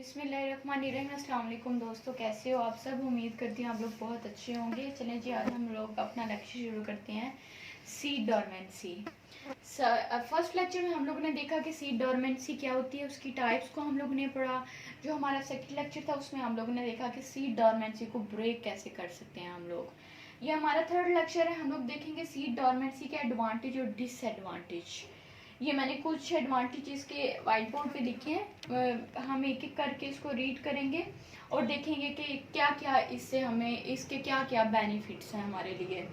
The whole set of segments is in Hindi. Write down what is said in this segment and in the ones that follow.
बिस्मिल्लाहिर्रहमानिर्रहीम। अस्सलाम वालेकुम दोस्तों, कैसे हो आप सब। उम्मीद करती हूँ आप लोग बहुत अच्छे होंगे। चलें जी, आज हम लोग अपना लेक्चर शुरू करते हैं। Seed dormancy. फर्स्ट लेक्चर में हम लोगों ने देखा कि सीड डोरमेंसी क्या होती है, उसकी टाइप्स को हम लोग ने पढ़ा। जो हमारा सेकंड लेक्चर था उसमें हम लोगों ने देखा कि सीड डोरमेंसी को ब्रेक कैसे कर सकते हैं हम लोग। ये हमारा थर्ड लेक्चर है। हम लोग देखेंगे सीड डोरमेंसी के एडवांटेज और डिसएडवांटेज। ये मैंने कुछ एडवांटेजेस के वाइट बोर्ड पे लिखे हैं। हम एक एक करके इसको रीड करेंगे और देखेंगे कि क्या क्या इससे हमें इसके क्या क्या बेनिफिट्स हैं हमारे लिए।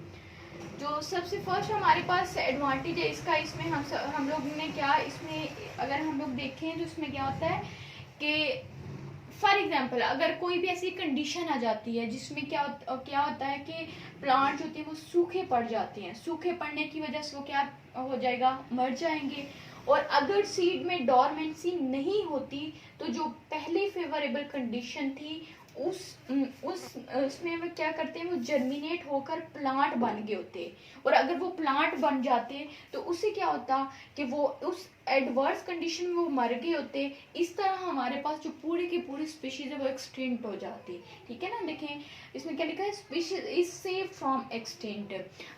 जो सबसे फर्स्ट हमारे पास एडवांटेज है इसका, इसमें हम लोग ने क्या, इसमें अगर हम लोग देखें तो इसमें क्या होता है कि फॉर एग्जाम्पल अगर कोई भी ऐसी कंडीशन आ जाती है जिसमें क्या होता है कि प्लांट होते हैं वो सूखे पड़ जाते हैं। सूखे पड़ने की वजह से वो क्या हो जाएगा, मर जाएंगे। और अगर सीड में डोरमेंसी नहीं होती तो जो पहले फेवरेबल कंडीशन थी उसमें वो क्या करते हैं, वो जर्मिनेट होकर प्लांट बन गए होते। और अगर वो प्लांट बन जाते तो उससे क्या होता कि वो उस एडवर्स कंडीशन में वो मर गए होते। इस तरह हमारे पास जो पूरी की पूरी स्पीशीज है वो एक्सटिंक्ट हो जाती। ठीक है ना, देखें इसमें क्या लिखा है, species is save from extinct.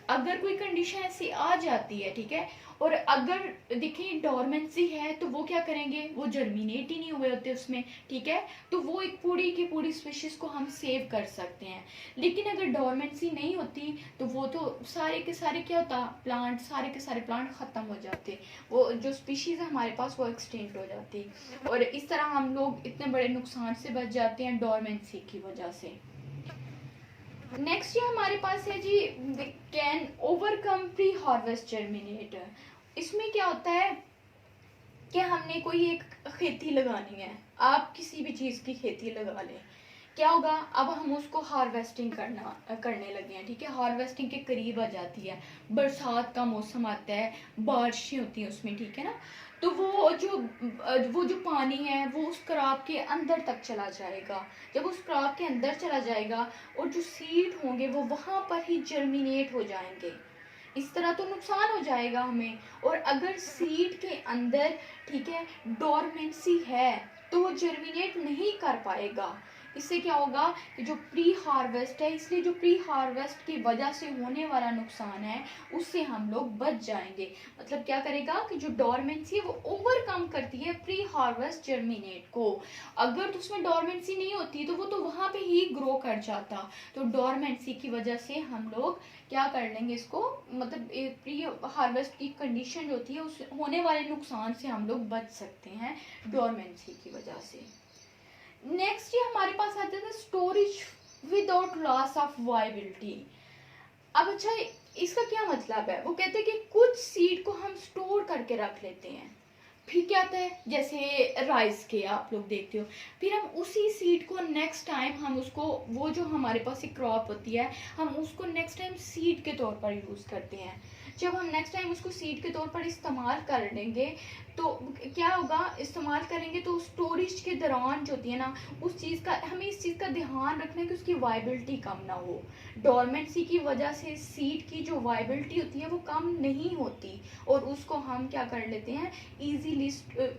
अगर कोई कंडीशन ऐसी आ जाती है, ठीक है, और अगर देखें डोरमेंसी है तो वो क्या करेंगे, वो जर्मिनेट ही नहीं हुए होते उसमें। ठीक है, तो वो एक पूरी की पूरी स्पीशीज को हम सेव कर सकते हैं। लेकिन अगर डोरमेंसी नहीं होती तो वो तो सारे के सारे क्या होता, प्लांट, सारे के सारे प्लांट खत्म हो जाते। वो जो स्पीशीज है हमारे पास वो एक्सटिंक्ट हो जाती। और इस तरह हम लोग इतने बड़े नुकसान से बच जाते हैं डोरमेंसी की वजह से। नेक्स्ट ये हमारे पास है जी, can overcome pre harvest germinate. इसमें क्या होता है कि हमने कोई एक खेती लगानी है, आप किसी भी चीज़ की खेती लगा लें, क्या होगा, अब हम उसको हार्वेस्टिंग करने लगे हैं। ठीक है, हार्वेस्टिंग के करीब आ जाती है, बरसात का मौसम आता है, बारिशें होती हैं उसमें। ठीक है ना, तो वो जो पानी है वो उस क्रॉप के अंदर तक चला जाएगा। जब उस क्रॉप के अंदर चला जाएगा और जो सीड होंगे वो वहाँ पर ही जर्मिनेट हो जाएंगे। इस तरह तो नुकसान हो जाएगा हमें। और अगर सीड के अंदर, ठीक है, डोरमेंसी है तो वो जर्मिनेट नहीं कर पाएगा। इससे क्या होगा कि जो प्री हार्वेस्ट है, इसलिए जो प्री हार्वेस्ट की वजह से होने वाला नुकसान है उससे हम लोग बच जाएंगे। मतलब क्या करेगा कि जो डोरमेंसी है वो ओवरकम करती है प्री हार्वेस्ट जर्मिनेट को। अगर तो उसमें डोरमेंसी नहीं होती तो वो तो वहां पे ही ग्रो कर जाता। तो डोरमेंसी की वजह से हम लोग क्या कर लेंगे इसको, मतलब प्री हार्वेस्ट की कंडीशन जो होती है उस होने वाले नुकसान से हम लोग बच सकते हैं डोरमेंसी की वजह से। नेक्स्ट ये हमारे पास आता है storage without loss of viability. अब अच्छा, इसका क्या मतलब है, वो कहते हैं कि कुछ सीड को हम स्टोर करके रख लेते हैं। फिर क्या आता है, जैसे राइस के आप लोग देखते हो, फिर हम उसी सीड को नेक्स्ट टाइम हम उसको, वो जो हमारे पास एक क्रॉप होती है, हम उसको नेक्स्ट टाइम सीड के तौर पर यूज़ करते हैं। जब हम नेक्स्ट टाइम उसको सीड के तौर पर इस्तेमाल कर लेंगे तो क्या होगा, इस्तेमाल करेंगे तो स्टोरेज के दौरान जो होती है ना, उस चीज़ का हमें इस चीज़ का ध्यान रखना है कि उसकी वायबिलिटी कम ना हो। डोरमेंसी की वजह से सीड की जो वायबिलिटी होती है वो कम नहीं होती और उसको हम क्या कर लेते हैं,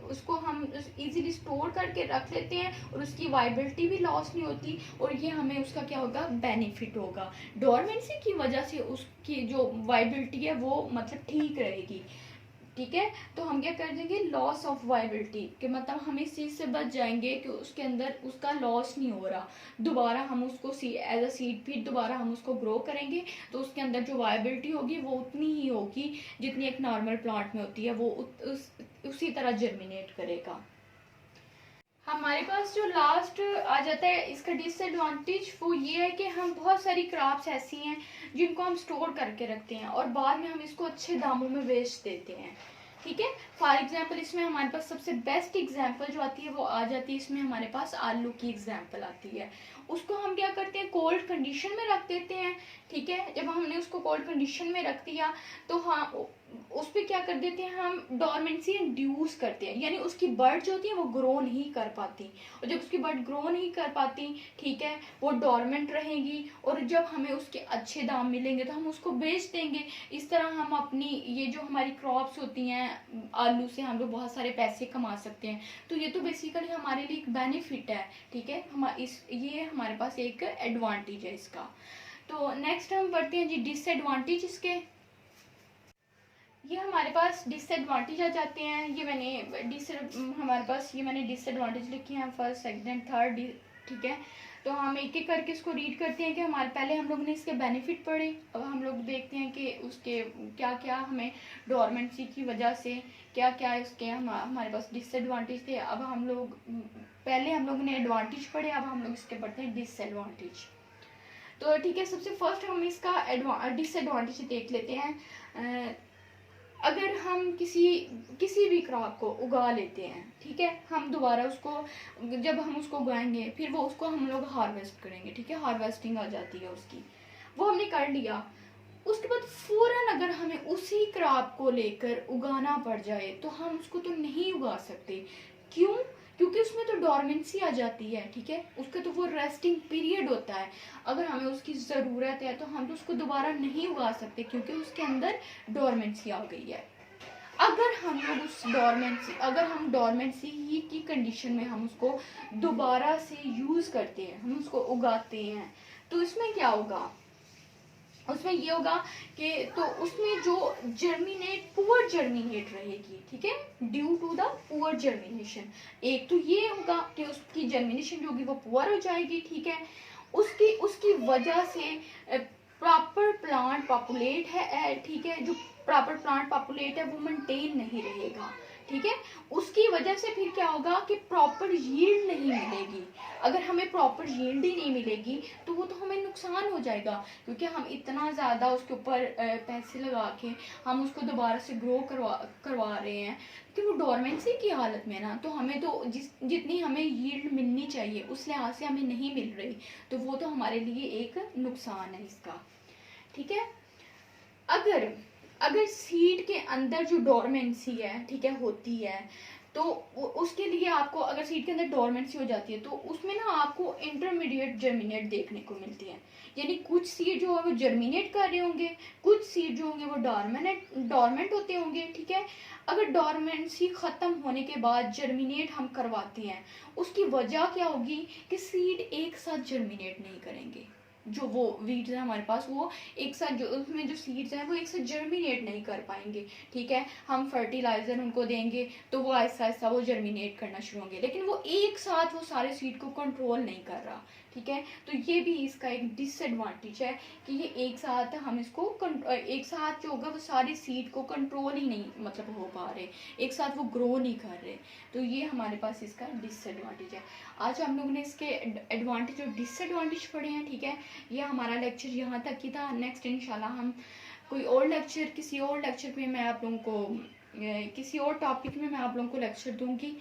उसको हम इजीली स्टोर करके रख लेते हैं और उसकी वायबिलिटी भी लॉस नहीं होती। और ये हमें उसका क्या होगा, बेनिफिट होगा। डोरमेंसी की वजह से उसकी जो वायबिलिटी है वो मतलब ठीक रहेगी। ठीक है, तो हम क्या कर देंगे, लॉस ऑफ वायबिलिटी कि मतलब हम इस चीज़ से बच जाएंगे कि उसके अंदर उसका लॉस नहीं हो रहा। दोबारा हम उसको एज अ सीड फिर दोबारा हम उसको ग्रो करेंगे तो उसके अंदर जो वायबिलिटी होगी वो उतनी ही होगी जितनी एक नॉर्मल प्लांट में होती है, वो उसी तरह जर्मिनेट करेगा। हमारे पास जो लास्ट आ जाता है इसका डिसएडवांटेज, वो ये है कि हम बहुत सारी क्रॉप्स ऐसी हैं जिनको हम स्टोर करके रखते हैं और बाद में हम इसको अच्छे दामों में बेच देते हैं। ठीक है, फॉर एग्जांपल इसमें हमारे पास सबसे बेस्ट एग्जांपल जो आती है वो आ जाती है, इसमें हमारे पास आलू की एग्जांपल आती है। उसको हम क्या करते हैं, कोल्ड कंडीशन में रख देते हैं। ठीक है, जब हमने उसको कोल्ड कंडीशन में रख दिया तो हाँ, उस पर क्या कर देते हैं हम, डोरमेंसी इंड्यूस करते हैं, यानी उसकी बर्ड जो होती है वो ग्रो नहीं कर पाती, और जब उसकी बर्ड ग्रो नहीं कर पाती, ठीक है, वो डोरमेंट रहेगी, और जब हमें उसके अच्छे दाम मिलेंगे तो हम उसको बेच देंगे। इस तरह हम अपनी ये जो हमारी क्रॉप्स होती हैं, आलू से हम लोग बहुत सारे पैसे कमा सकते हैं। तो ये तो बेसिकली हमारे लिए एक बेनिफिट है, ठीक है, ये हमारे पास एक एडवांटेज है इसका। तो नेक्स्ट हम पढ़ते हैं जी डिसएडवांटेज इसके। ये हमारे पास डिसएडवांटेज आ जाते हैं, ये मैंने हमारे पास ये मैंने डिसएडवांटेज लिखे हैं, फर्स्ट सेकंड थर्ड, ठीक है। तो हम एक एक करके इसको रीड करते हैं कि हमारे पहले हम लोग ने इसके बेनिफिट पढ़े, अब हम लोग देखते हैं कि उसके क्या क्या हमें डोरमेंसी की वजह से क्या क्या इसके हमारे पास डिसएडवांटेज थे। अब हम लोग पहले हम लोग ने एडवांटेज पढ़े, अब हम लोग इसके पढ़ते हैं डिसएडवांटेज। तो ठीक है, सबसे फर्स्ट हम इसका डिसएडवांटेज देख लेते हैं। अगर हम किसी भी क्रॉप को उगा लेते हैं, ठीक है, हम दोबारा उसको जब हम उसको उगाएंगे फिर वो उसको हम लोग हार्वेस्ट करेंगे, ठीक है, हार्वेस्टिंग आ जाती है उसकी, वो हमने कर लिया। उसके बाद फौरन अगर हमें उसी क्रॉप को लेकर उगाना पड़ जाए तो हम उसको तो नहीं उगा सकते। क्यों? क्योंकि उसमें तो डोरमेंसी आ जाती है, ठीक है, उसका तो वो रेस्टिंग पीरियड होता है। अगर हमें उसकी ज़रूरत है तो हम तो उसको दोबारा नहीं उगा सकते क्योंकि उसके अंदर डोरमेंसी आ गई है। अगर हम डोरमेंसी ही की कंडीशन में हम उसको दोबारा से यूज़ करते हैं, हम उसको उगाते हैं, तो इसमें क्या होगा, उसमें ये होगा कि तो उसमें जो पुअर जर्मिनेट रहेगी, ठीक है, due to the poor germination. एक तो ये होगा कि उसकी जर्मिनेशन जो होगी वो पुअर हो जाएगी, ठीक है, उसकी उसकी वजह से प्रॉपर प्लांट पॉपुलेट है, ठीक है, जो प्रॉपर प्लांट पॉपुलेट है वो मेंटेन नहीं रहेगा, ठीक है, उसकी वजह से फिर क्या होगा कि प्रॉपर यील्ड नहीं मिलेगी। अगर हमें प्रॉपर यील्ड ही नहीं मिलेगी तो वो तो हमें नुकसान हो जाएगा, क्योंकि हम इतना ज़्यादा उसके ऊपर पैसे लगा के हम उसको दोबारा से ग्रो करवा रहे हैं, कि वो डोरमेंसी की हालत में ना, तो हमें तो जितनी हमें यील्ड मिलनी चाहिए उस लिहाज से हमें नहीं मिल रही, तो वो तो हमारे लिए एक नुकसान है इसका, ठीक है। अगर अगर सीड के अंदर जो डोरमेंसी है, ठीक है, होती है, तो उसके लिए आपको, अगर सीड के अंदर डोरमेंसी हो जाती है तो उसमें ना आपको इंटरमीडिएट जर्मिनेट देखने को मिलती है, यानी कुछ सीड जो है वो जर्मिनेट कर रहे होंगे, कुछ सीड जो होंगे वो डोरमेंट होते होंगे, ठीक है। अगर डोरमेंसी ख़त्म होने के बाद जर्मिनेट हम करवाते हैं, उसकी वजह क्या होगी कि सीड एक साथ जर्मिनेट नहीं करेंगे, जो वो वीड्स है हमारे पास वो एक साथ, जो उसमें जो सीड्स हैं वो एक साथ जर्मिनेट नहीं कर पाएंगे, ठीक है। हम फर्टिलाइजर उनको देंगे तो वो आहिस्ता आहिस्ता वो जर्मिनेट करना शुरू होंगे, लेकिन वो एक साथ वो सारे सीड को कंट्रोल नहीं कर रहा, ठीक है। तो ये भी इसका एक डिसएडवांटेज है कि ये एक साथ हम इसको एक साथ जो होगा वो सारी सीड को कंट्रोल ही नहीं मतलब हो पा रहे, एक साथ वो ग्रो नहीं कर रहे, तो ये हमारे पास इसका डिसएडवांटेज है। आज हम लोगों ने इसके एडवांटेज और डिसएडवांटेज पढ़े हैं, ठीक है। ये हमारा लेक्चर यहाँ तक ही था। नेक्स्ट इंशाल्लाह हम कोई और लेक्चर किसी और लेक्चर पे मैं आप लोगों को किसी और टॉपिक में मैं आप लोगों को लेक्चर दूंगी।